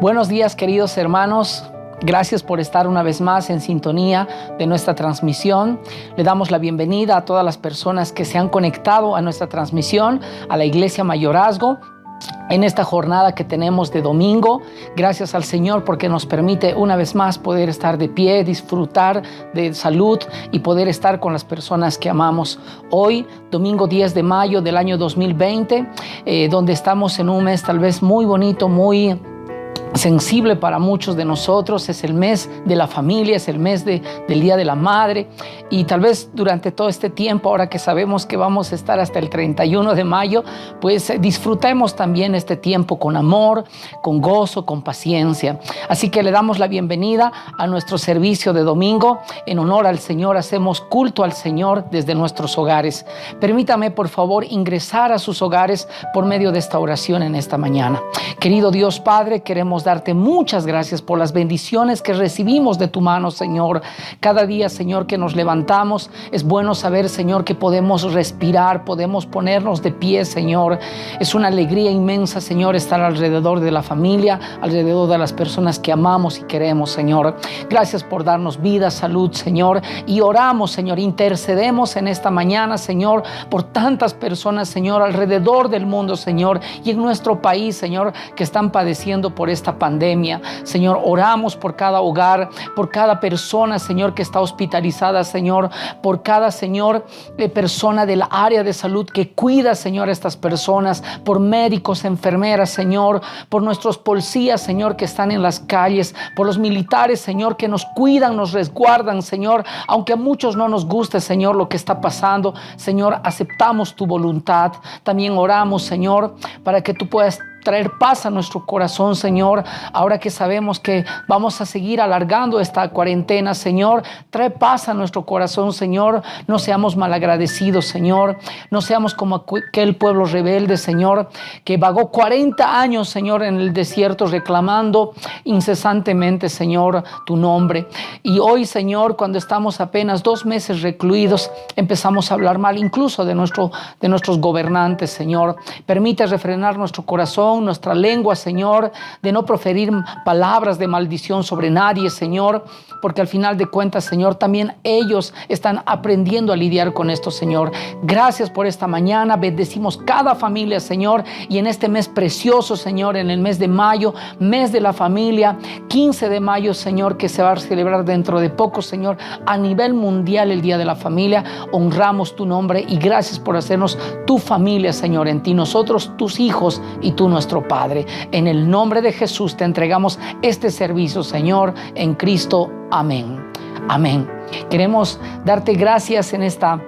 Buenos días, queridos hermanos. Gracias por estar una vez más en sintonía de nuestra transmisión. Le damos la bienvenida a todas las personas que se han conectado a nuestra transmisión, a la Iglesia Mayorazgo, en esta jornada que tenemos de domingo. Gracias al Señor porque nos permite una vez más poder estar de pie, disfrutar de salud y poder estar con las personas que amamos. Hoy, domingo 10 de mayo del año 2020, donde estamos en un mes tal vez muy bonito, muy sensible para muchos de nosotros. Es el mes de la familia, es el mes del Día de la Madre, y tal vez durante todo este tiempo, ahora que sabemos que vamos a estar hasta el 31 de mayo, pues disfrutemos también este tiempo con amor, con gozo, con paciencia. Así que le damos la bienvenida a nuestro servicio de domingo. En honor al Señor hacemos culto al Señor desde nuestros hogares. Permítame, por favor, ingresar a sus hogares por medio de esta oración en esta mañana. Querido Dios Padre, queremos darte muchas gracias por las bendiciones que recibimos de tu mano, Señor. Cada día, Señor, que nos levantamos, es bueno saber, Señor, que podemos respirar, podemos ponernos de pie, Señor. Es una alegría inmensa, Señor, estar alrededor de la familia, alrededor de las personas que amamos y queremos, Señor. Gracias por darnos vida, salud, Señor. Y oramos, Señor, intercedemos en esta mañana, Señor, por tantas personas, Señor, alrededor del mundo, Señor, y en nuestro país, Señor, que están padeciendo por esta pandemia. Señor, oramos por cada hogar, por cada persona, Señor, que está hospitalizada, Señor, por cada, Señor, persona del área de salud que cuida, Señor, a estas personas, por médicos, enfermeras, Señor, por nuestros policías, Señor, que están en las calles, por los militares, Señor, que nos cuidan, nos resguardan, Señor, aunque a muchos no nos guste, Señor, lo que está pasando, Señor, aceptamos tu voluntad. También oramos, Señor, para que tú puedas traer paz a nuestro corazón, Señor. Ahora que sabemos que vamos a seguir alargando esta cuarentena, Señor, trae paz a nuestro corazón, Señor. No seamos malagradecidos, Señor. No seamos como aquel pueblo rebelde, Señor, que vagó 40 años, Señor, en el desierto reclamando incesantemente, Señor, tu nombre. Y hoy, Señor, cuando estamos apenas 2 meses recluidos, empezamos a hablar mal incluso de nuestros gobernantes, Señor. Permite refrenar nuestro corazón, nuestra lengua, Señor, de no proferir palabras de maldición sobre nadie, Señor, porque al final de cuentas, Señor, también ellos están aprendiendo a lidiar con esto, Señor. Gracias por esta mañana. Bendecimos cada familia, Señor, y en este mes precioso, Señor, en el mes de mayo, mes de la familia, 15 de mayo, Señor, que se va a celebrar dentro de poco, Señor, a nivel mundial el Día de la Familia. Honramos tu nombre y gracias por hacernos tu familia, Señor, en ti, nosotros, tus hijos, y tú nuestro Padre. En el nombre de Jesús te entregamos este servicio, Señor, en Cristo. Amén. Amén. Queremos darte gracias en esta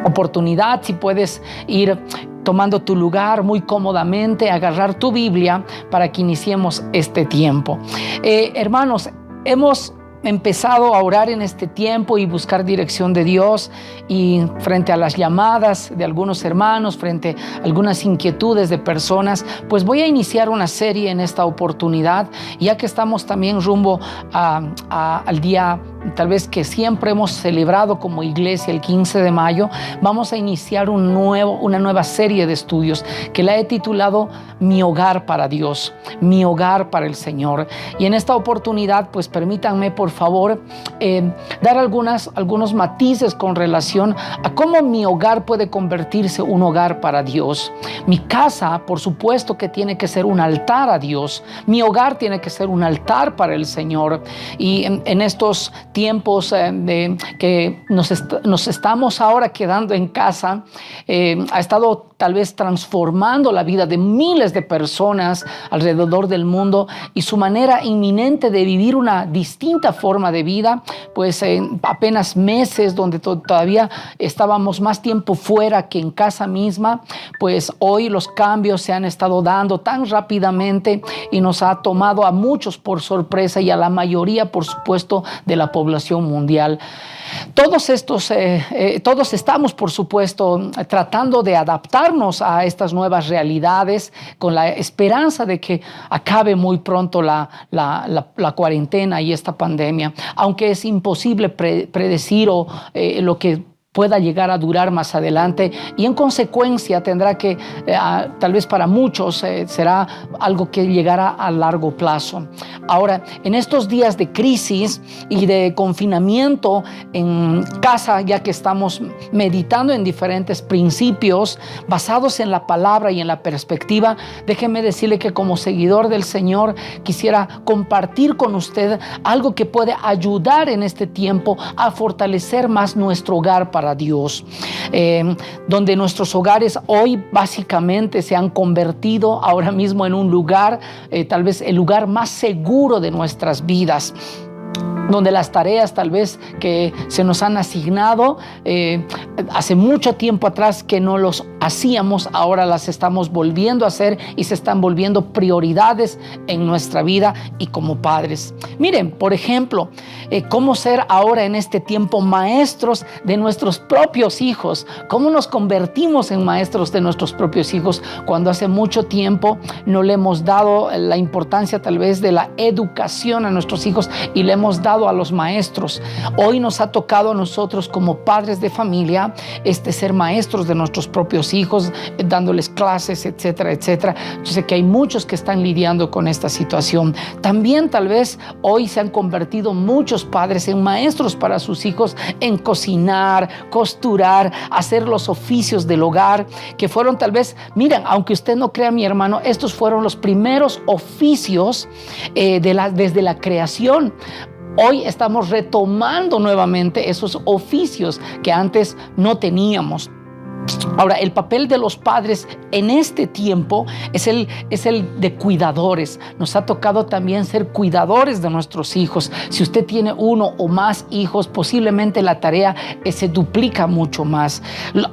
oportunidad. Si puedes ir tomando tu lugar muy cómodamente, agarrar tu Biblia para que iniciemos este tiempo. Hermanos, hemos empezado a orar en este tiempo y buscar dirección de Dios, y frente a las llamadas de algunos hermanos, frente a algunas inquietudes de personas, pues voy a iniciar una serie en esta oportunidad, ya que estamos también rumbo al día tal vez que siempre hemos celebrado como iglesia el 15 de mayo, vamos a iniciar una nueva serie de estudios que la he titulado Mi hogar para Dios, mi hogar para el Señor. Y en esta oportunidad, pues permítanme por favor dar algunos matices con relación a cómo mi hogar puede convertirse en un hogar para Dios. Mi casa, por supuesto que tiene que ser un altar a Dios. Mi hogar tiene que ser un altar para el Señor. Y en estos tiempos que nos estamos ahora quedando en casa, ha estado tal vez transformando la vida de miles de personas alrededor del mundo y su manera inminente de vivir una distinta forma de vida, pues en apenas meses donde todavía estábamos más tiempo fuera que en casa misma, pues hoy los cambios se han estado dando tan rápidamente y nos ha tomado a muchos por sorpresa y a la mayoría, por supuesto, de la población mundial. Todos estamos, por supuesto, tratando de adaptarnos a estas nuevas realidades con la esperanza de que acabe muy pronto la cuarentena y esta pandemia, aunque es imposible predecir lo que pueda llegar a durar más adelante, y en consecuencia tendrá que, tal vez para muchos, será algo que llegará a largo plazo. Ahora, en estos días de crisis y de confinamiento en casa, ya que estamos meditando en diferentes principios basados en la palabra y en la perspectiva, déjeme decirle que como seguidor del Señor quisiera compartir con usted algo que puede ayudar en este tiempo a fortalecer más nuestro hogar para Dios, donde nuestros hogares hoy básicamente se han convertido ahora mismo en un lugar, tal vez el lugar más seguro de nuestras vidas, donde las tareas tal vez que se nos han asignado hace mucho tiempo atrás que no los hacíamos, ahora las estamos volviendo a hacer y se están volviendo prioridades en nuestra vida y como padres. Miren, por ejemplo, cómo ser ahora en este tiempo maestros de nuestros propios hijos, cómo nos convertimos en maestros de nuestros propios hijos cuando hace mucho tiempo no le hemos dado la importancia tal vez de la educación a nuestros hijos y le hemos dado a los maestros. Hoy nos ha tocado a nosotros como padres de familia ser maestros de nuestros propios hijos, dándoles clases, etcétera, etcétera. Yo sé que hay muchos que están lidiando con esta situación. También tal vez hoy se han convertido muchos padres en maestros para sus hijos en cocinar, costurar, hacer los oficios del hogar, que fueron tal vez, miren, aunque usted no crea, mi hermano, estos fueron los primeros oficios desde la creación. Hoy estamos retomando nuevamente esos oficios que antes no teníamos. Ahora, el papel de los padres en este tiempo es el de cuidadores. Nos ha tocado también ser cuidadores de nuestros hijos. Si usted tiene uno o más hijos, posiblemente la tarea se duplica mucho más.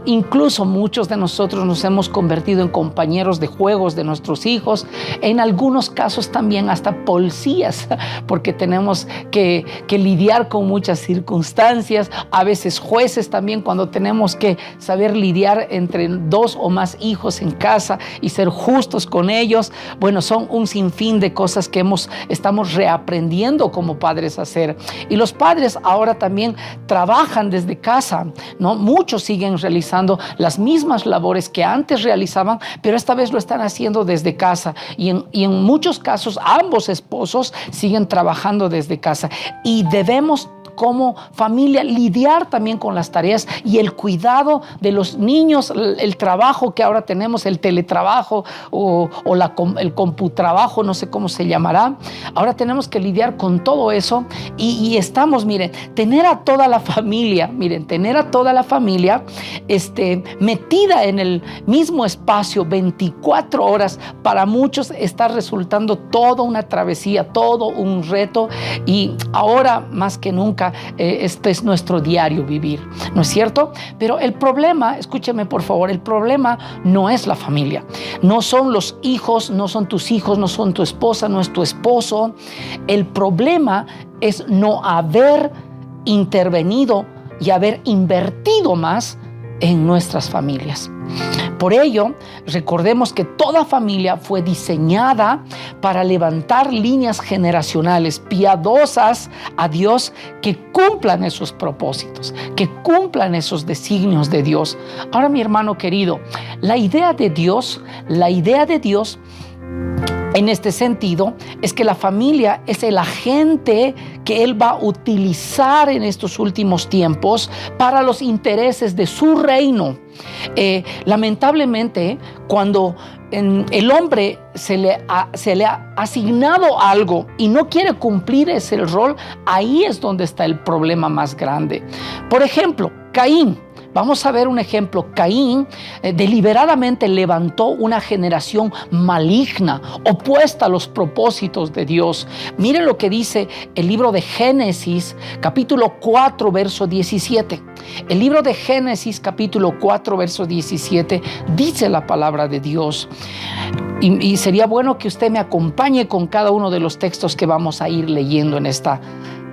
Incluso muchos de nosotros nos hemos convertido en compañeros de juegos de nuestros hijos. En algunos casos también hasta policías, porque tenemos que lidiar con muchas circunstancias. A veces jueces también, cuando tenemos que saber lidiar entre dos o más hijos en casa y ser justos con ellos. Bueno, son un sinfín de cosas que estamos reaprendiendo como padres a hacer. Y los padres ahora también trabajan desde casa, ¿no? Muchos siguen realizando las mismas labores que antes realizaban, pero esta vez lo están haciendo desde casa. Y en muchos casos ambos esposos siguen trabajando desde casa. Y debemos como familia lidiar también con las tareas y el cuidado de los niños, el trabajo que ahora tenemos, el teletrabajo o el computrabajo, no sé cómo se llamará. Ahora tenemos que lidiar con todo eso y estamos, tener a toda la familia metida en el mismo espacio 24 horas, para muchos está resultando toda una travesía, todo un reto, y ahora más que nunca este es nuestro diario vivir, ¿no es cierto? Pero el problema, escúcheme por favor, el problema no es la familia, no son los hijos, no son tus hijos, no son tu esposa, no es tu esposo. El problema es no haber intervenido y haber invertido más en nuestras familias. Por ello, recordemos que toda familia fue diseñada para levantar líneas generacionales piadosas a Dios, que cumplan esos propósitos, que cumplan esos designios de Dios. Ahora, mi hermano querido, la idea de Dios en este sentido es que la familia es el agente que Él va a utilizar en estos últimos tiempos para los intereses de su reino. Lamentablemente, cuando el hombre se le ha asignado algo y no quiere cumplir ese rol, ahí es donde está el problema más grande. Por ejemplo, Caín. Vamos a ver un ejemplo. Caín deliberadamente levantó una generación maligna, opuesta a los propósitos de Dios. Miren lo que dice el libro de Génesis, capítulo 4, verso 17. El libro de Génesis, capítulo 4, verso 17, dice la palabra de Dios. Y sería bueno que usted me acompañe con cada uno de los textos que vamos a ir leyendo en esta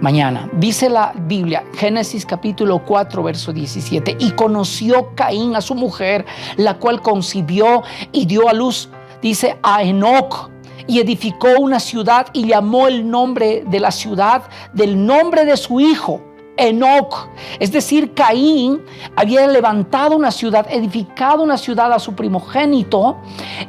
mañana. Dice la Biblia, Génesis capítulo 4, verso 17: y conoció Caín a su mujer, la cual concibió y dio a luz, dice, a Enoc, y edificó una ciudad y llamó el nombre de la ciudad del nombre de su hijo, Enoc. Es decir, Caín había levantado una ciudad, edificado una ciudad a su primogénito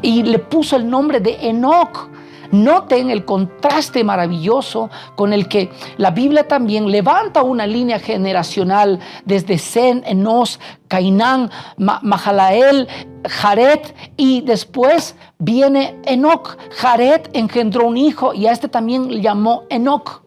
y le puso el nombre de Enoc. Noten el contraste maravilloso con el que la Biblia también levanta una línea generacional desde Sem, Enos, Cainán, Mahalael, Jared, y después viene Enoc. Jared engendró un hijo y a este también le llamó Enoc.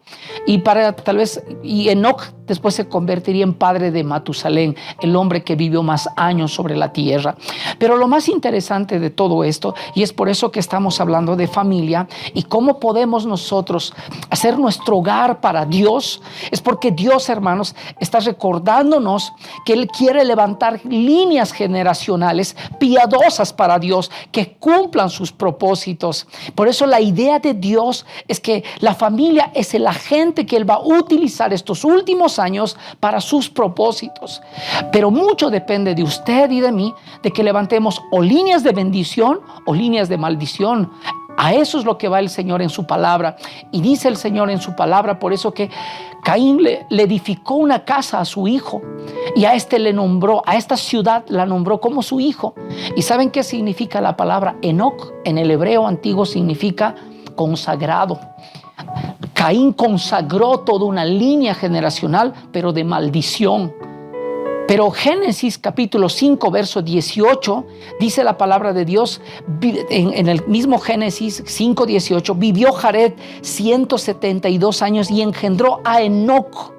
Y Enoc después se convertiría en padre de Matusalén, el hombre que vivió más años sobre la tierra. Pero lo más interesante de todo esto, y es por eso que estamos hablando de familia y cómo podemos nosotros hacer nuestro hogar para Dios, es porque Dios, hermanos, está recordándonos que Él quiere levantar líneas generacionales piadosas para Dios, que cumplan sus propósitos. Por eso la idea de Dios es que la familia es el agente que Él va a utilizar estos últimos años para sus propósitos. Pero mucho depende de usted y de mí, de que levantemos o líneas de bendición o líneas de maldición. A eso es lo que va el Señor en su palabra. Y dice el Señor en su palabra, por eso que Caín le edificó una casa a su hijo y a este le nombró, a esta ciudad la nombró como su hijo. ¿Y saben qué significa la palabra Enoc? En el hebreo antiguo significa consagrado. Caín consagró toda una línea generacional, pero de maldición. Pero Génesis capítulo 5, verso 18, dice la palabra de Dios, en el mismo Génesis 5, 18, vivió Jared 172 años y engendró a Enoc.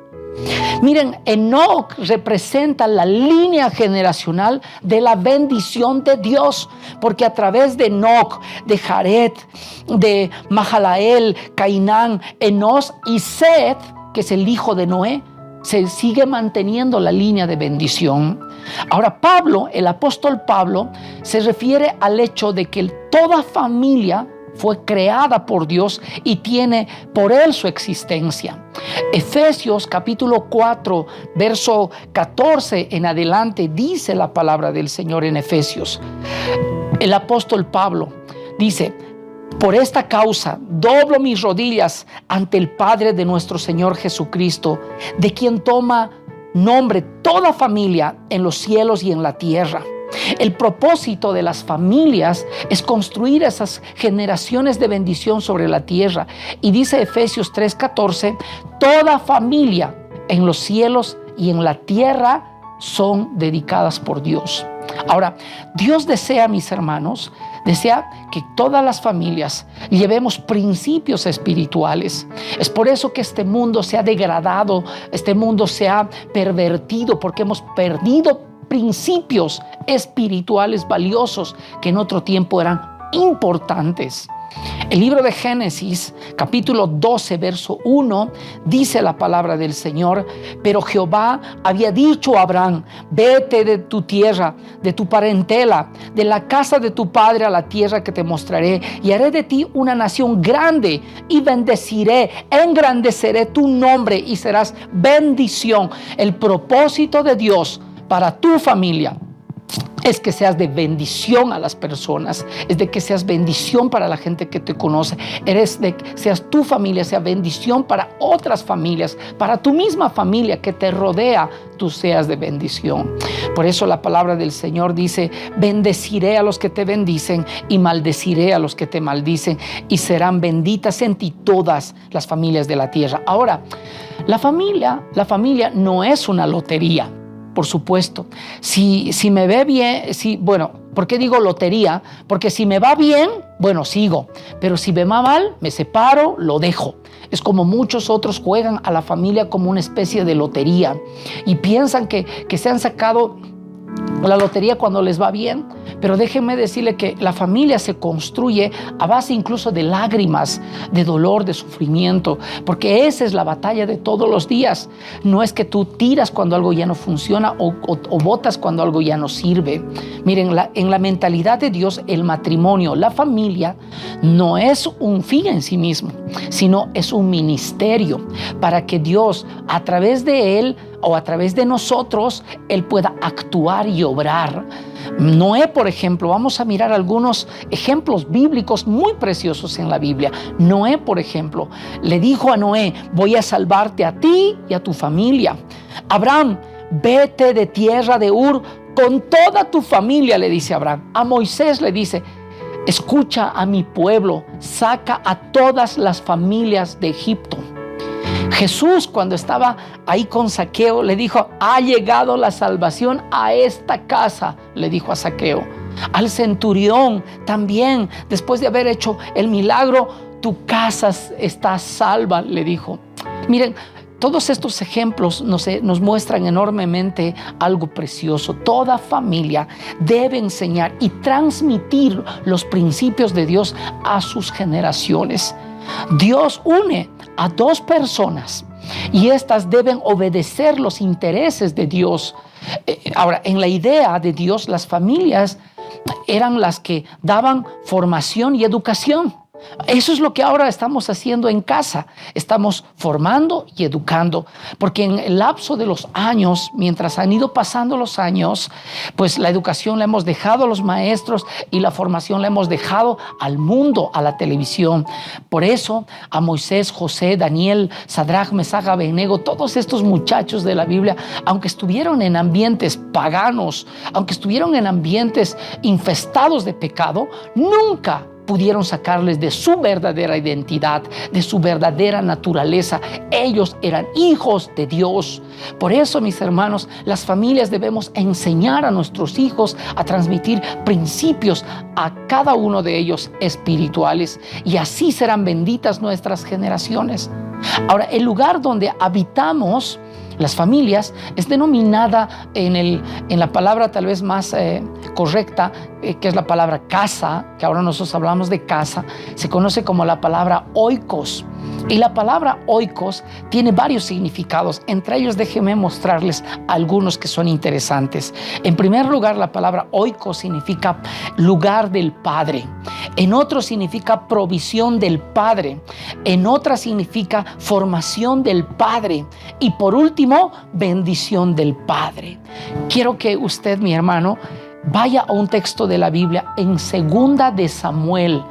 Miren, Enoc representa la línea generacional de la bendición de Dios, porque a través de Enoc, de Jared, de Mahalael, Cainán, Enos y Set, que es el hijo de Noé, se sigue manteniendo la línea de bendición. Ahora Pablo, el apóstol Pablo, se refiere al hecho de que toda familia fue creada por Dios y tiene por Él su existencia. Efesios capítulo 4, verso 14 en adelante, dice la palabra del Señor en Efesios. El apóstol Pablo dice: por esta causa doblo mis rodillas ante el Padre de nuestro Señor Jesucristo, de quien toma nombre toda familia en los cielos y en la tierra. El propósito de las familias es construir esas generaciones de bendición sobre la tierra. Y dice Efesios 3:14, toda familia en los cielos y en la tierra son dedicadas por Dios. Ahora, Dios desea, mis hermanos, desea que todas las familias llevemos principios espirituales. Es por eso que este mundo se ha degradado, este mundo se ha pervertido, porque hemos perdido principios espirituales valiosos que en otro tiempo eran importantes. El libro de Génesis, capítulo 12, verso 1, dice la palabra del Señor: pero Jehová había dicho a Abraham: vete de tu tierra, de tu parentela, de la casa de tu padre a la tierra que te mostraré, y haré de ti una nación grande, y bendeciré, engrandeceré tu nombre, y serás bendición. El propósito de Dios para tu familia es que seas de bendición a las personas, es de que seas bendición para la gente que te conoce, eres de que seas tu familia, sea bendición para otras familias, para tu misma familia que te rodea, tú seas de bendición. Por eso la palabra del Señor dice: bendeciré a los que te bendicen y maldeciré a los que te maldicen, y serán benditas en ti todas las familias de la tierra. Ahora, la familia no es una lotería. Por supuesto, si me ve bien, ¿por qué digo lotería? Porque si me va bien, bueno, sigo, pero si me va mal, me separo, lo dejo. Es como muchos otros juegan a la familia como una especie de lotería y piensan que se han sacado la lotería cuando les va bien. Pero déjenme decirle que la familia se construye a base incluso de lágrimas, de dolor, de sufrimiento, porque esa es la batalla de todos los días. No es que tú tiras cuando algo ya no funciona o botas cuando algo ya no sirve. Miren, en la mentalidad de Dios, el matrimonio, la familia, no es un fin en sí mismo, sino es un ministerio para que Dios, a través de él o a través de nosotros, él pueda actuar y obrar. Noé, por ejemplo, vamos a mirar algunos ejemplos bíblicos muy preciosos en la Biblia. Noé, por ejemplo, le dijo a Noé: voy a salvarte a ti y a tu familia. Abraham: vete de tierra de Ur con toda tu familia, le dice Abraham. A Moisés le dice: escucha a mi pueblo, saca a todas las familias de Egipto. Jesús, cuando estaba ahí con Zaqueo, le dijo: ha llegado la salvación a esta casa, le dijo a Zaqueo. Al centurión también, después de haber hecho el milagro: tu casa está salva, le dijo. Miren, todos estos ejemplos nos muestran enormemente algo precioso. Toda familia debe enseñar y transmitir los principios de Dios a sus generaciones. Dios une a dos personas y estas deben obedecer los intereses de Dios. Ahora, en la idea de Dios, las familias eran las que daban formación y educación. Eso es lo que ahora estamos haciendo en casa. Estamos formando y educando, porque en el lapso de los años, mientras han ido pasando los años, pues la educación la hemos dejado a los maestros y la formación la hemos dejado al mundo, a la televisión. Por eso a Moisés, José, Daniel, Sadrach, Mesach, Abednego, todos estos muchachos de la Biblia, aunque estuvieron en ambientes paganos, aunque estuvieron en ambientes infestados de pecado, nunca pudieron sacarles de su verdadera identidad, de su verdadera naturaleza. Ellos eran hijos de Dios. Por eso, mis hermanos, las familias debemos enseñar a nuestros hijos a transmitir principios a cada uno de ellos espirituales, y así serán benditas nuestras generaciones. Ahora, el lugar donde habitamos, las familias, es denominada en la palabra tal vez más correcta, que es la palabra casa, que ahora nosotros hablamos de casa, se conoce como la palabra oikos. Y la palabra oikos tiene varios significados. Entre ellos, déjenme mostrarles algunos que son interesantes. En primer lugar, la palabra oikos significa lugar del Padre. En otro significa provisión del Padre. En otra significa formación del Padre. Y por último, bendición del Padre. Quiero que usted, mi hermano, vaya a un texto de la Biblia en 2 de Samuel,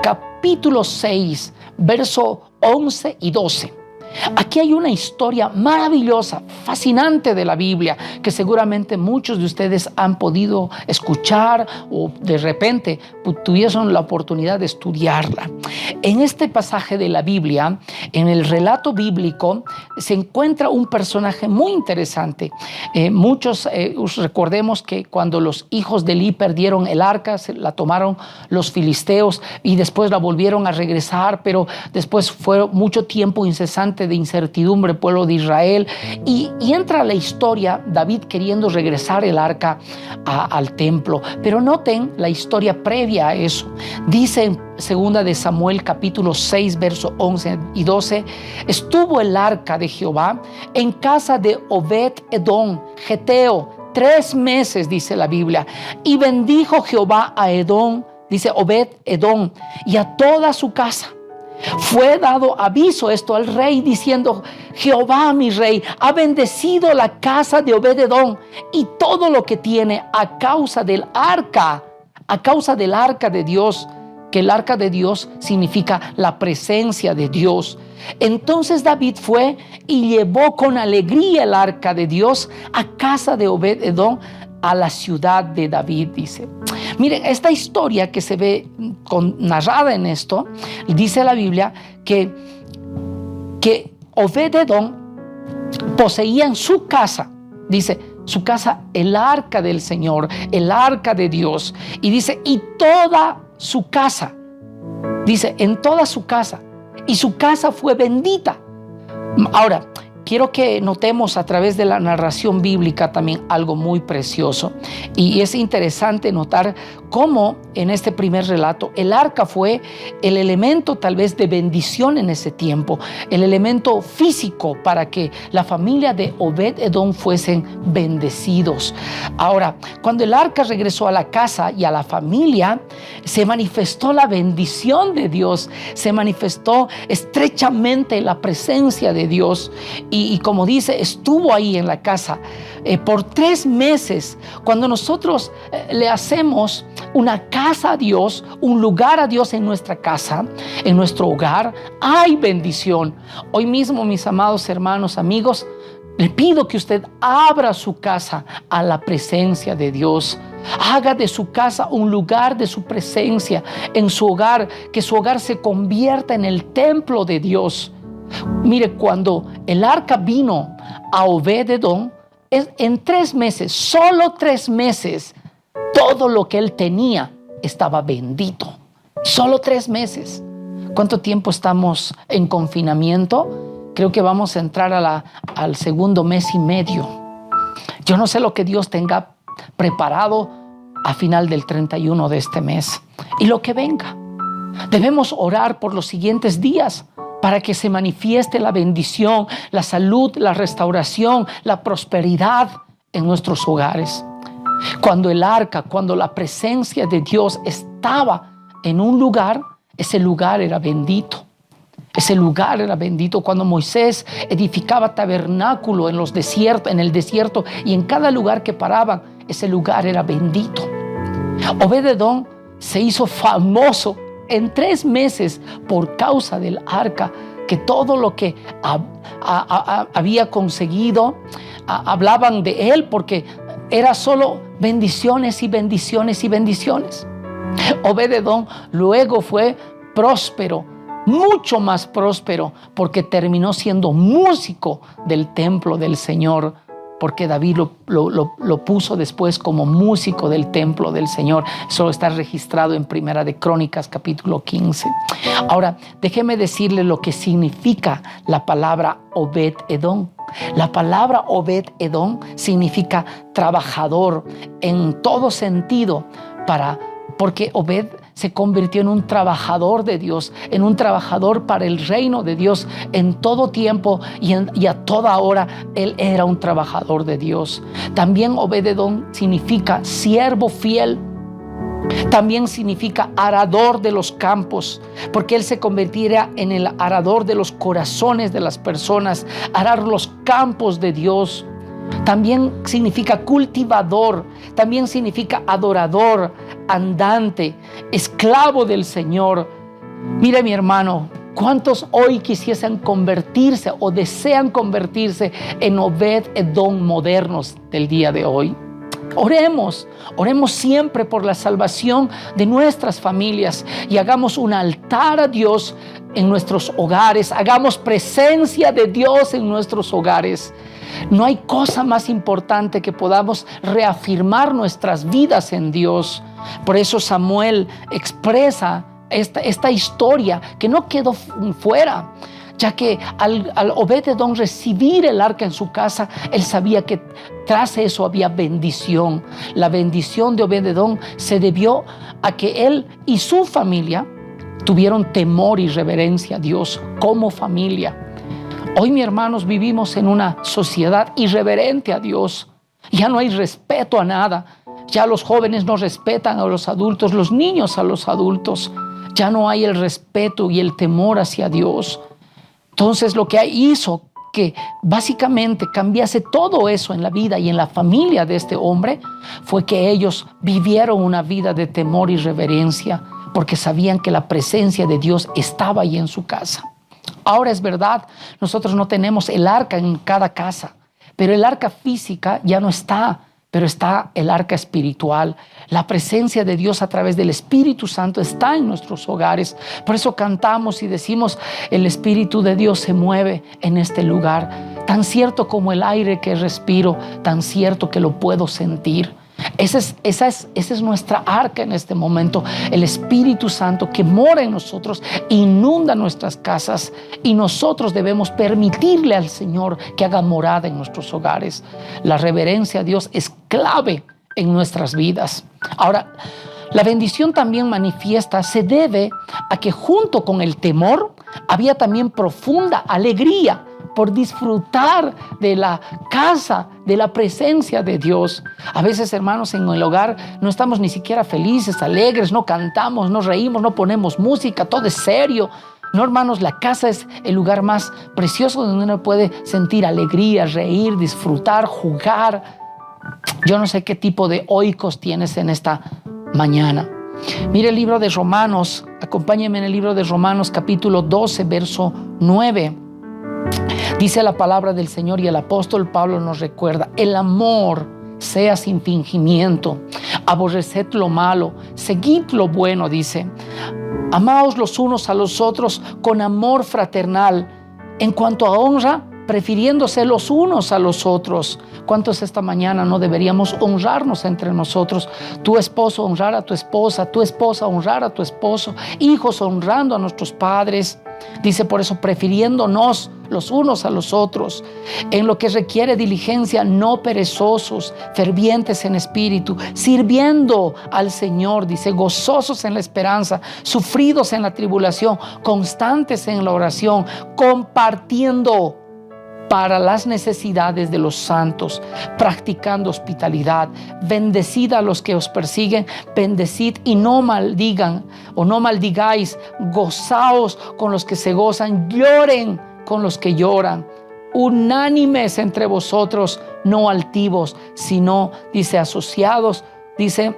capítulo 6, verso 11 y 12. Aquí hay una historia maravillosa, fascinante de la Biblia, que seguramente muchos de ustedes han podido escuchar o de repente tuvieron la oportunidad de estudiarla. En este pasaje de la Biblia, en el relato bíblico, se encuentra un personaje muy interesante. Muchos recordemos que cuando los hijos de Elí perdieron el arca, la tomaron los filisteos y después la volvieron a regresar, pero después fue mucho tiempo incesante de incertidumbre, pueblo de Israel, y entra la historia, David queriendo regresar el arca al templo. Pero noten la historia previa a eso. Dice en 2 de Samuel capítulo 6, verso 11 y 12: estuvo el arca de Jehová en casa de Obed-edom, geteo, 3 meses, dice la Biblia, y bendijo Jehová a Edom, dice Obed-edom, y a toda su casa. Fue dado aviso esto al rey diciendo: Jehová mi rey ha bendecido la casa de Obed-edom y todo lo que tiene a causa del arca de Dios, que el arca de Dios significa la presencia de Dios. Entonces David fue y llevó con alegría el arca de Dios a casa de Obed-edom, a la ciudad de David, dice. Miren, esta historia que se ve narrada en esto, dice la Biblia que Obed-edom poseía en su casa, dice, su casa, el arca del Señor, el arca de Dios. Y dice, y toda su casa, dice, en toda su casa, y su casa fue bendita. Ahora, quiero que notemos a través de la narración bíblica también algo muy precioso. Y es interesante notar cómo en este primer relato el arca fue el elemento tal vez de bendición en ese tiempo, el elemento físico para que la familia de Obed-edom fuesen bendecidos. Ahora, cuando el arca regresó a la casa y a la familia, se manifestó la bendición de Dios, se manifestó estrechamente la presencia de Dios. Y como dice, estuvo ahí en la casa por 3 meses. Cuando nosotros le hacemos una casa a Dios, un lugar a Dios en nuestra casa, en nuestro hogar, hay bendición. Hoy mismo, mis amados hermanos, amigos, le pido que usted abra su casa a la presencia de Dios. Haga de su casa un lugar de su presencia en su hogar, que su hogar se convierta en el templo de Dios. Mire, cuando el arca vino a Obed-edom, en 3 meses, solo 3 meses, todo lo que él tenía estaba bendito. Solo 3 meses. ¿Cuánto tiempo estamos en confinamiento? Creo que vamos a entrar al segundo mes y medio. Yo no sé lo que Dios tenga preparado a final del 31 de este mes y lo que venga. Debemos orar por los siguientes días para que se manifieste la bendición, la salud, la restauración, la prosperidad en nuestros hogares. Cuando el arca, cuando la presencia de Dios estaba en un lugar, ese lugar era bendito. Ese lugar era bendito. Cuando Moisés edificaba tabernáculo en el desierto y en cada lugar que paraban, ese lugar era bendito. Obed-edom se hizo famoso en 3 meses por causa del arca, que todo lo que había conseguido, hablaban de él porque era solo bendiciones y bendiciones y bendiciones. Obed-edom luego fue próspero, mucho más próspero, porque terminó siendo músico del templo del Señor, porque David lo puso después como músico del templo del Señor. Eso está registrado en Primera de Crónicas, capítulo 15. Ahora, déjeme decirle lo que significa la palabra Obed-edom. La palabra Obed-edom significa trabajador en todo sentido, porque Obed se convirtió en un trabajador de Dios, en un trabajador para el reino de Dios en todo tiempo y a toda hora. Él era un trabajador de Dios. También Obed-edom significa siervo fiel. También significa arador de los campos, porque él se convertiría en el arador de los corazones de las personas, arar los campos de Dios. También significa cultivador, también significa adorador, andante, esclavo del Señor. Mire, mi hermano, ¿cuántos hoy quisiesen convertirse o desean convertirse en Obed-edom modernos del día de hoy? Oremos siempre por la salvación de nuestras familias y hagamos un altar a Dios en nuestros hogares, hagamos presencia de Dios en nuestros hogares. No hay cosa más importante que podamos reafirmar nuestras vidas en Dios. Por eso Samuel expresa esta historia que no quedó fuera, ya que al Obed-edom recibir el arca en su casa, él sabía que tras eso había bendición. La bendición de Obed-edom se debió a que él y su familia tuvieron temor y reverencia a Dios como familia. Hoy, mis hermanos, vivimos en una sociedad irreverente a Dios. Ya no hay respeto a nada. Ya los jóvenes no respetan a los adultos, los niños a los adultos. Ya no hay el respeto y el temor hacia Dios. Entonces lo que hizo que básicamente cambiase todo eso en la vida y en la familia de este hombre fue que ellos vivieron una vida de temor y reverencia, porque sabían que la presencia de Dios estaba ahí en su casa. Ahora es verdad, nosotros no tenemos el arca en cada casa, pero el arca física ya no está, pero está el arca espiritual. La presencia de Dios a través del Espíritu Santo está en nuestros hogares. Por eso cantamos y decimos, el Espíritu de Dios se mueve en este lugar. Tan cierto como el aire que respiro, tan cierto que lo puedo sentir. Esa es nuestra arca en este momento, el Espíritu Santo que mora en nosotros, inunda nuestras casas, y nosotros debemos permitirle al Señor que haga morada en nuestros hogares. La reverencia a Dios es clave en nuestras vidas. Ahora, la bendición también manifiesta, se debe a que junto con el temor había también profunda alegría por disfrutar de la casa, de la presencia de Dios. A veces, hermanos, en el hogar no estamos ni siquiera felices, alegres, no cantamos, no reímos, no ponemos música, todo es serio. No, hermanos, la casa es el lugar más precioso donde uno puede sentir alegría, reír, disfrutar, jugar. Yo no sé qué tipo de oikos tienes en esta mañana. Mire el libro de Romanos, acompáñenme en el libro de Romanos capítulo 12, verso 9. Dice la palabra del Señor, y el apóstol Pablo nos recuerda: el amor sea sin fingimiento, aborreced lo malo, seguid lo bueno, dice. Amaos los unos a los otros con amor fraternal. En cuanto a honra, prefiriéndose los unos a los otros. ¿Cuántos esta mañana no deberíamos honrarnos entre nosotros? Tu esposo honrar a tu esposa honrar a tu esposo, hijos honrando a nuestros padres. Dice por eso, prefiriéndonos los unos a los otros, en lo que requiere diligencia, no perezosos, fervientes en espíritu, sirviendo al Señor, dice, gozosos en la esperanza, sufridos en la tribulación, constantes en la oración, compartiendo para las necesidades de los santos, practicando hospitalidad. Bendecid a los que os persiguen, bendecid y no maldigan o no maldigáis. Gozaos con los que se gozan, lloren con los que lloran. Unánimes entre vosotros, no altivos, sino, dice, asociados, dice,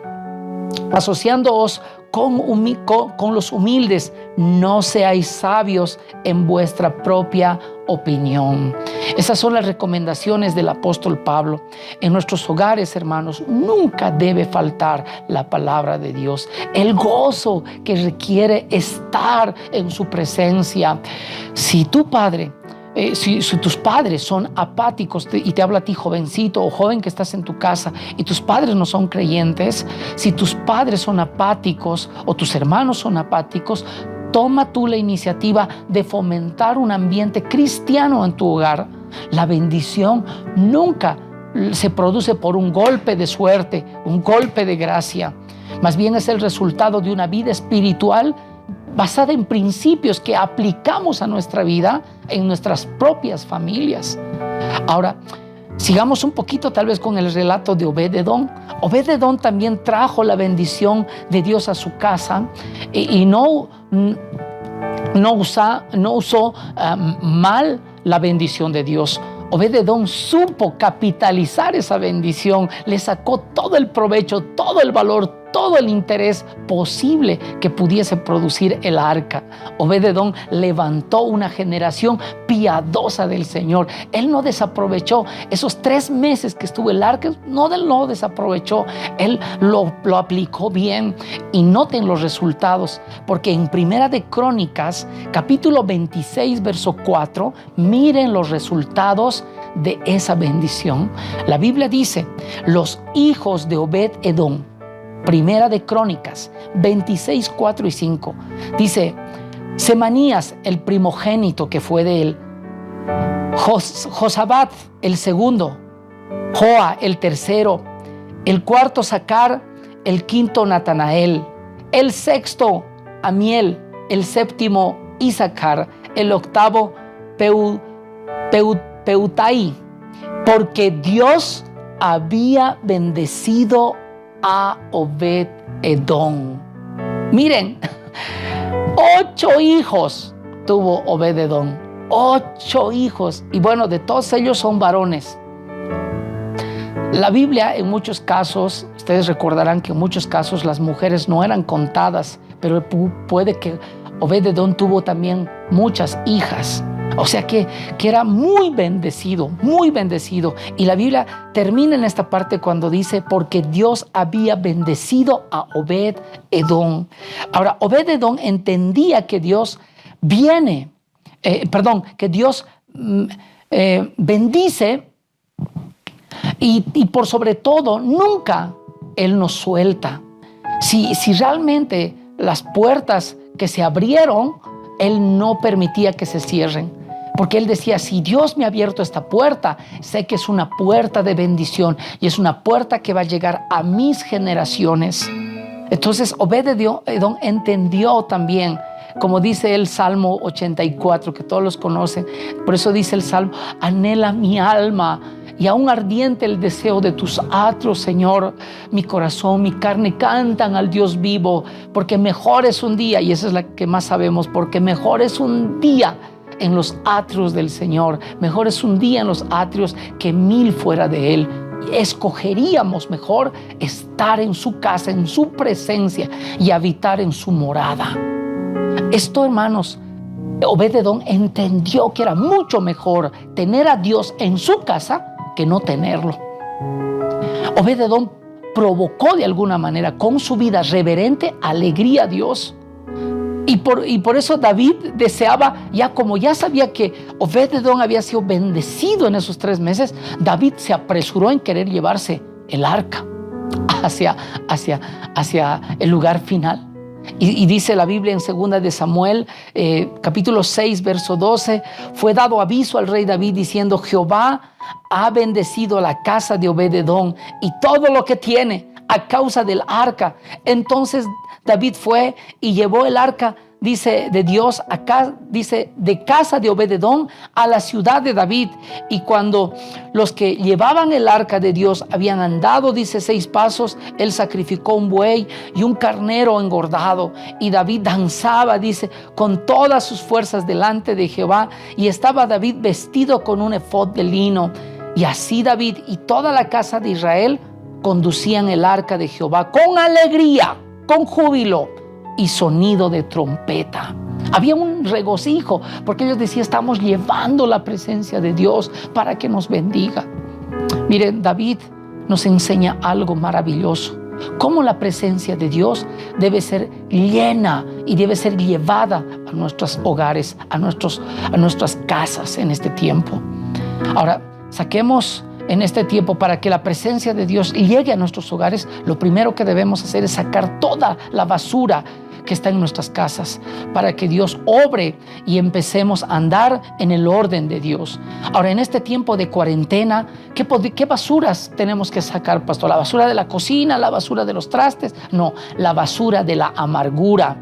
asociándoos con los humildes. No seáis sabios en vuestra propia opinión. Esas son las recomendaciones del apóstol Pablo. En nuestros hogares, hermanos, nunca debe faltar la palabra de Dios, el gozo que requiere estar en su presencia. Si tu padre si tus padres son apáticos, y te habla a ti, jovencito o joven que estás en tu casa, y tus padres no son creyentes, si tus padres son apáticos o tus hermanos son apáticos, toma tú la iniciativa de fomentar un ambiente cristiano en tu hogar. La bendición nunca se produce por un golpe de suerte, un golpe de gracia. Más bien es el resultado de una vida espiritual basada en principios que aplicamos a nuestra vida, en nuestras propias familias. Ahora, sigamos un poquito tal vez con el relato de Obed-Edom. Obed-Edom también trajo la bendición de Dios a su casa y no usó mal la bendición de Dios. Obed-Edom supo capitalizar esa bendición, le sacó todo el provecho, todo el valor, todo el interés posible que pudiese producir el arca. Obed-Edom levantó una generación piadosa del Señor. Él no desaprovechó esos 3 meses que estuvo el arca, no desaprovechó. Él lo aplicó bien. Y noten los resultados, porque en Primera de Crónicas, capítulo 26, verso 4, miren los resultados de esa bendición. La Biblia dice, los hijos de Obed-Edom, Primera de Crónicas 26, 4 y 5. Dice, Semanías, el primogénito que fue de él, Josabad, el segundo, Joa, el tercero, el cuarto Sacar, el quinto Natanael, el sexto Amiel, el séptimo Isacar, el octavo Peutai, porque Dios había bendecido a Obed-Edom. Miren, 8 hijos tuvo Obed-edom. 8 hijos. Y bueno, de todos ellos son varones. La Biblia en muchos casos, ustedes recordarán que en muchos casos las mujeres no eran contadas, pero puede que Obed-edom tuvo también muchas hijas. O sea que era muy bendecido, muy bendecido. Y la Biblia termina en esta parte cuando dice, porque Dios había bendecido a Obed-edom. Ahora, Obed-edom entendía que Dios que Dios bendice y por sobre todo, nunca Él nos suelta. Si realmente las puertas que se abrieron, Él no permitía que se cierren. Porque Él decía, si Dios me ha abierto esta puerta, sé que es una puerta de bendición y es una puerta que va a llegar a mis generaciones. Entonces Obed-edom entendió también, como dice el Salmo 84, que todos los conocen. Por eso dice el Salmo, anhela mi alma y aún ardiente el deseo de tus atrios, Señor. Mi corazón, mi carne cantan al Dios vivo, porque mejor es un día, y esa es la que más sabemos, porque mejor es un día en los atrios del Señor. Mejor es un día en los atrios que 1000 fuera de Él. Escogeríamos mejor estar en su casa, en su presencia y habitar en su morada. Esto, hermanos, Obed-edom entendió que era mucho mejor tener a Dios en su casa que no tenerlo. Obed-edom provocó de alguna manera con su vida reverente alegría a Dios. Y por eso David deseaba, como ya sabía que Obed-edom había sido bendecido en esos 3 meses, David se apresuró en querer llevarse el arca hacia el lugar final. Y dice la Biblia en 2 de Samuel, capítulo 6, verso 12, fue dado aviso al rey David diciendo, Jehová ha bendecido la casa de Obed-edom y todo lo que tiene a causa del arca. Entonces David fue y llevó el arca, dice, de Dios, acá, dice, de casa de Obed-edom a la ciudad de David. Y cuando los que llevaban el arca de Dios habían andado, dice, 6 pasos, él sacrificó un buey y un carnero engordado. Y David danzaba, dice, con todas sus fuerzas delante de Jehová. Y estaba David vestido con un efod de lino. Y así David y toda la casa de Israel conducían el arca de Jehová con alegría, con júbilo y sonido de trompeta. Había un regocijo porque ellos decían, estamos llevando la presencia de Dios para que nos bendiga. Miren, David nos enseña algo maravilloso, cómo la presencia de Dios debe ser llena y debe ser llevada a nuestros hogares, a nuestras casas en este tiempo. Ahora, saquemos en este tiempo, para que la presencia de Dios llegue a nuestros hogares, lo primero que debemos hacer es sacar toda la basura que está en nuestras casas, para que Dios obre y empecemos a andar en el orden de Dios. Ahora, en este tiempo de cuarentena, ¿qué basuras tenemos que sacar, pastor? ¿La basura de la cocina? ¿La basura de los trastes? No, la basura de la amargura.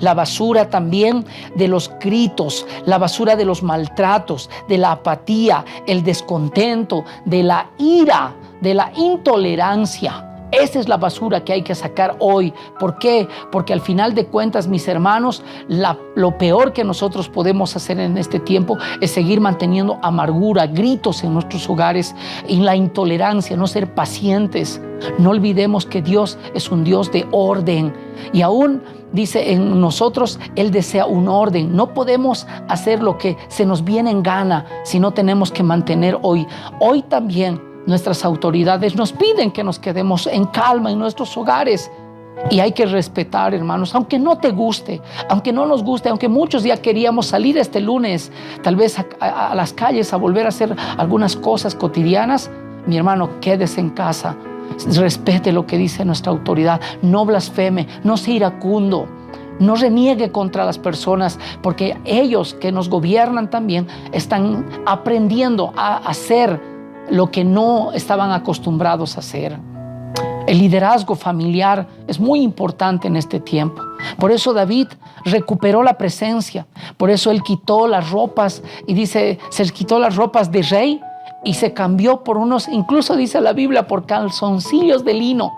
La basura también de los gritos, la basura de los maltratos, de la apatía, el descontento, de la ira, de la intolerancia. Esa es la basura que hay que sacar hoy. ¿Por qué? Porque al final de cuentas, mis hermanos, lo peor que nosotros podemos hacer en este tiempo es seguir manteniendo amargura, gritos en nuestros hogares, y la intolerancia, no ser pacientes. No olvidemos que Dios es un Dios de orden, y aún dice en nosotros, Él desea un orden. No podemos hacer lo que se nos viene en gana, sino tenemos que mantener hoy también. Nuestras autoridades nos piden que nos quedemos en calma en nuestros hogares. Y hay que respetar, hermanos, aunque no te guste, aunque no nos guste, aunque muchos ya queríamos salir este lunes, tal vez a las calles a volver a hacer algunas cosas cotidianas. Mi hermano, quédese en casa. Respete lo que dice nuestra autoridad. No blasfeme, no sea iracundo. No reniegue contra las personas, porque ellos que nos gobiernan también están aprendiendo a hacer lo que no estaban acostumbrados a hacer. El liderazgo familiar es muy importante en este tiempo. Por eso David recuperó la presencia. Por eso él quitó las ropas, y dice, se quitó las ropas de rey y se cambió por unos, incluso dice la Biblia, por calzoncillos de lino.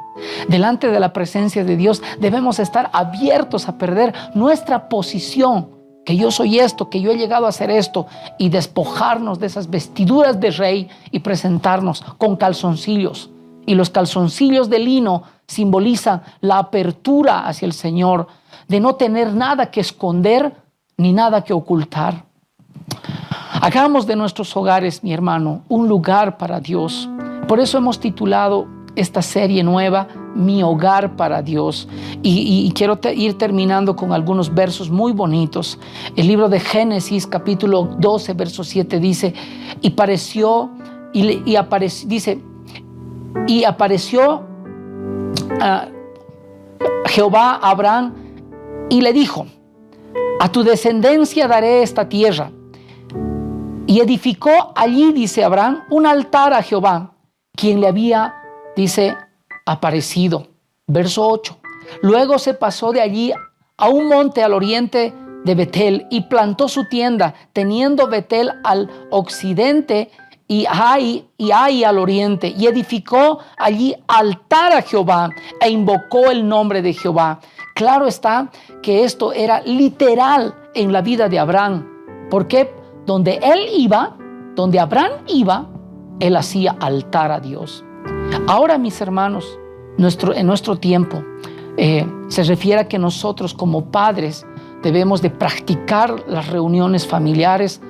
Delante de la presencia de Dios debemos estar abiertos a perder nuestra posición, que yo soy esto, que yo he llegado a hacer esto, y despojarnos de esas vestiduras de rey y presentarnos con calzoncillos. Y los calzoncillos de lino simbolizan la apertura hacia el Señor, de no tener nada que esconder ni nada que ocultar. Hagamos de nuestros hogares, mi hermano, un lugar para Dios. Por eso hemos titulado esta serie nueva, Mi Hogar para Dios. Y quiero ir terminando con algunos versos muy bonitos. El libro de Génesis, capítulo 12, verso 7, dice, apareció Jehová a Abraham y le dijo, a tu descendencia daré esta tierra. Y edificó allí, dice Abraham, un altar a Jehová, quien le había, dice, aparecido. Verso 8. Luego se pasó de allí a un monte al oriente de Betel y plantó su tienda, teniendo Betel al occidente y Ai al oriente, y edificó allí altar a Jehová e invocó el nombre de Jehová. Claro está que esto era literal en la vida de Abraham, porque donde Abraham iba, él hacía altar a Dios. Ahora, mis hermanos, en nuestro tiempo se refiere a que nosotros como padres debemos de practicar las reuniones familiares,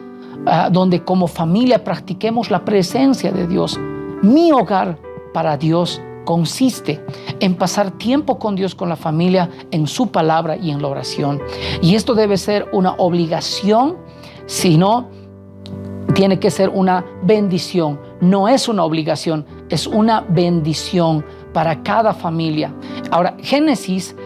donde como familia practiquemos la presencia de Dios. Mi hogar para Dios consiste en pasar tiempo con Dios, con la familia, en su palabra y en la oración. Y esto debe ser una obligación, sino tiene que ser una bendición. No es una obligación, es una bendición para cada familia. Ahora, Génesis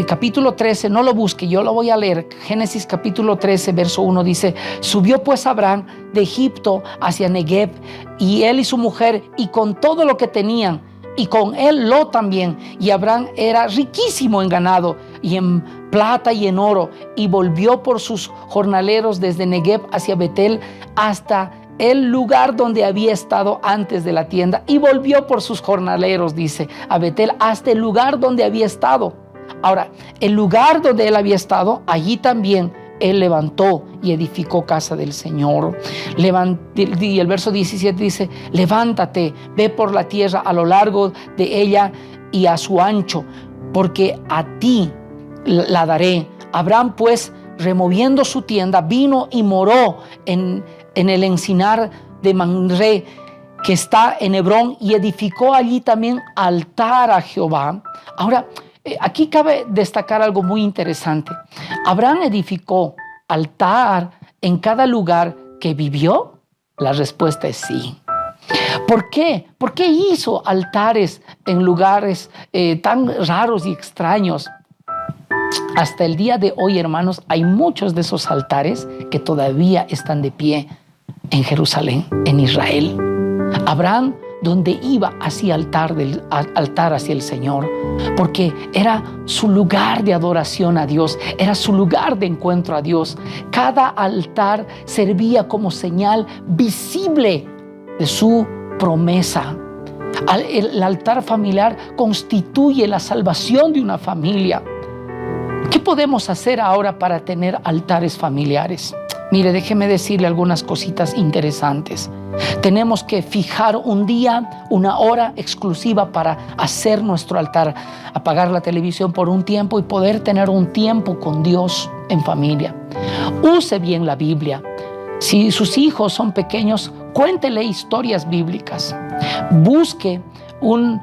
capítulo 13, no lo busque, yo lo voy a leer. Génesis capítulo 13, verso 1 dice, subió pues Abraham de Egipto hacia Negev, y él y su mujer, y con todo lo que tenían, y con él Lot también. Y Abraham era riquísimo en ganado, y en plata y en oro, y volvió por sus jornaleros desde Negev hacia Betel hasta el lugar donde había estado antes de la tienda, y volvió por sus jornaleros, dice, a Betel hasta el lugar donde había estado. Ahora, el lugar donde él había estado, allí también él levantó y edificó casa del Señor. Y el verso 17 dice, levántate, ve por la tierra a lo largo de ella y a su ancho, porque a ti la daré. Abraham, pues, removiendo su tienda, vino y moró en el encinar de Mamre, que está en Hebrón, y edificó allí también altar a Jehová. Ahora, aquí cabe destacar algo muy interesante. ¿Abraham edificó altar en cada lugar que vivió? La respuesta es sí. ¿Por qué? ¿Por qué hizo altares en lugares tan raros y extraños? Hasta el día de hoy, hermanos, hay muchos de esos altares que todavía están de pie en Jerusalén, en Israel. Abraham, donde iba, hacía altar hacia el Señor, porque era su lugar de adoración a Dios, era su lugar de encuentro a Dios. Cada altar servía como señal visible de su promesa. El altar familiar constituye la salvación de una familia. ¿Qué podemos hacer ahora para tener altares familiares? Mire, déjeme decirle algunas cositas interesantes. Tenemos que fijar un día, una hora exclusiva para hacer nuestro altar, apagar la televisión por un tiempo y poder tener un tiempo con Dios en familia. Use bien la Biblia. Si sus hijos son pequeños, cuéntele historias bíblicas. Busque un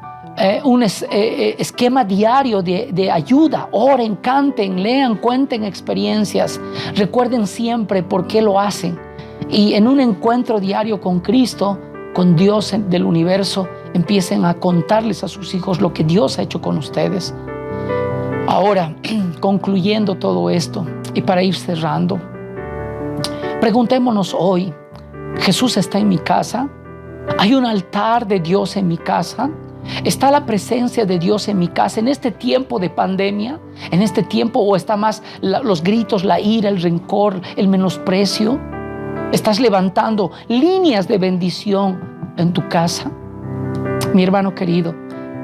esquema diario de ayuda. Oren, canten, lean, cuenten experiencias. Recuerden siempre por qué lo hacen. Y en un encuentro diario con Cristo, con Dios del universo, empiecen a contarles a sus hijos lo que Dios ha hecho con ustedes. Ahora, concluyendo todo esto y para ir cerrando, preguntémonos hoy, ¿Jesús está en mi casa? ¿Hay un altar de Dios en mi casa? ¿Está la presencia de Dios en mi casa en este tiempo de pandemia? ¿En este tiempo o está más los gritos, la ira, el rencor, el menosprecio? ¿Estás levantando líneas de bendición en tu casa? Mi hermano querido,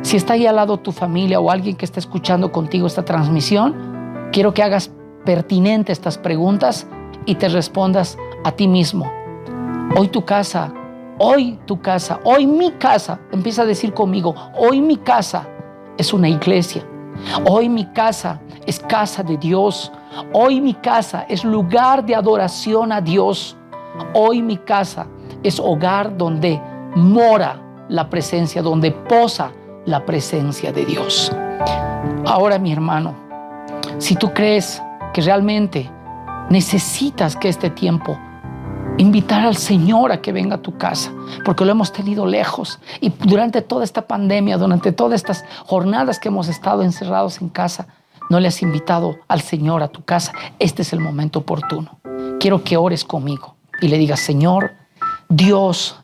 Si está ahí al lado tu familia o alguien que está escuchando contigo esta transmisión, quiero que hagas pertinente estas preguntas y te respondas a ti mismo. Hoy tu casa, hoy mi casa, empieza a decir conmigo, hoy mi casa es una iglesia. Hoy mi casa es casa de Dios. Hoy mi casa es lugar de adoración a Dios. Hoy mi casa es hogar donde mora la presencia, donde posa la presencia de Dios. Ahora, mi hermano, si tú crees que realmente necesitas que este tiempo invitar al Señor a que venga a tu casa, porque lo hemos tenido lejos, y durante toda esta pandemia, durante todas estas jornadas que hemos estado encerrados en casa, no le has invitado al Señor a tu casa. Este es el momento oportuno. Quiero que ores conmigo y le digas: Señor, Dios,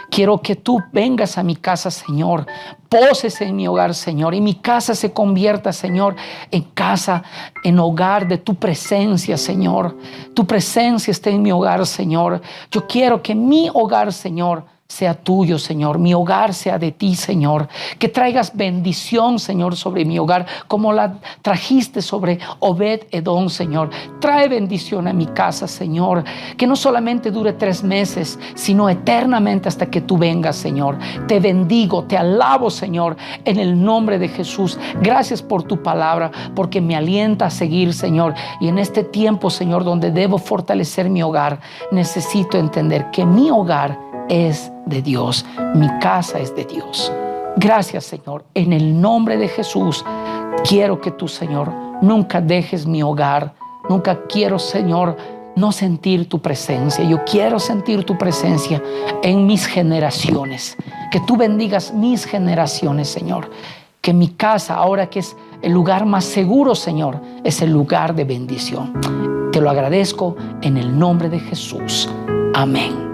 quiero que tú vengas a mi casa, Señor. Poses en mi hogar, Señor, y mi casa se convierta, Señor, en casa, en hogar de tu presencia, Señor. Tu presencia esté en mi hogar, Señor. Yo quiero que mi hogar, Señor, sea tuyo, Señor. Mi hogar sea de ti, Señor. Que traigas bendición, Señor, sobre mi hogar, como la trajiste sobre Obed-Edom, Señor. Trae bendición a mi casa, Señor. Que no solamente dure 3 meses, sino eternamente hasta que tú vengas, Señor. Te bendigo, te alabo, Señor, en el nombre de Jesús. Gracias por tu palabra, porque me alienta a seguir, Señor. Y en este tiempo, Señor, donde debo fortalecer mi hogar, necesito entender que mi hogar es de Dios, mi casa es de Dios. Gracias, Señor. En el nombre de Jesús, quiero que tú, Señor, nunca dejes mi hogar. Nunca quiero, Señor, no sentir tu presencia. Yo quiero sentir tu presencia en mis generaciones. Que tú bendigas mis generaciones, Señor. Que mi casa, ahora que es el lugar más seguro, Señor, es el lugar de bendición. Te lo agradezco en el nombre de Jesús. Amén.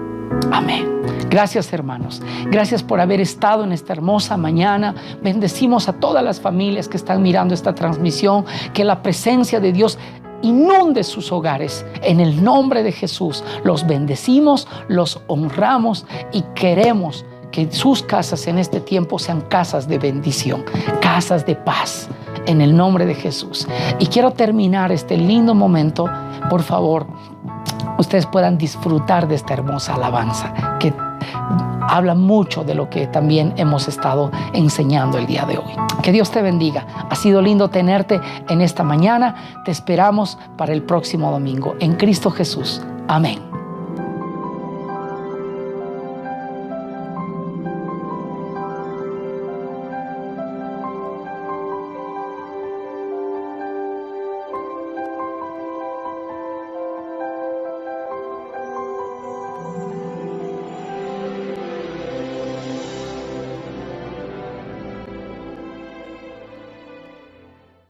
Amén. Gracias, hermanos. Gracias por haber estado en esta hermosa mañana. Bendecimos a todas las familias que están mirando esta transmisión. Que la presencia de Dios inunde sus hogares. En el nombre de Jesús los bendecimos, los honramos y queremos que sus casas en este tiempo sean casas de bendición, casas de paz, en el nombre de Jesús. Y quiero terminar este lindo momento, por favor, ustedes puedan disfrutar de esta hermosa alabanza que habla mucho de lo que también hemos estado enseñando el día de hoy. Que Dios te bendiga. Ha sido lindo tenerte en esta mañana. Te esperamos para el próximo domingo en Cristo Jesús. Amén.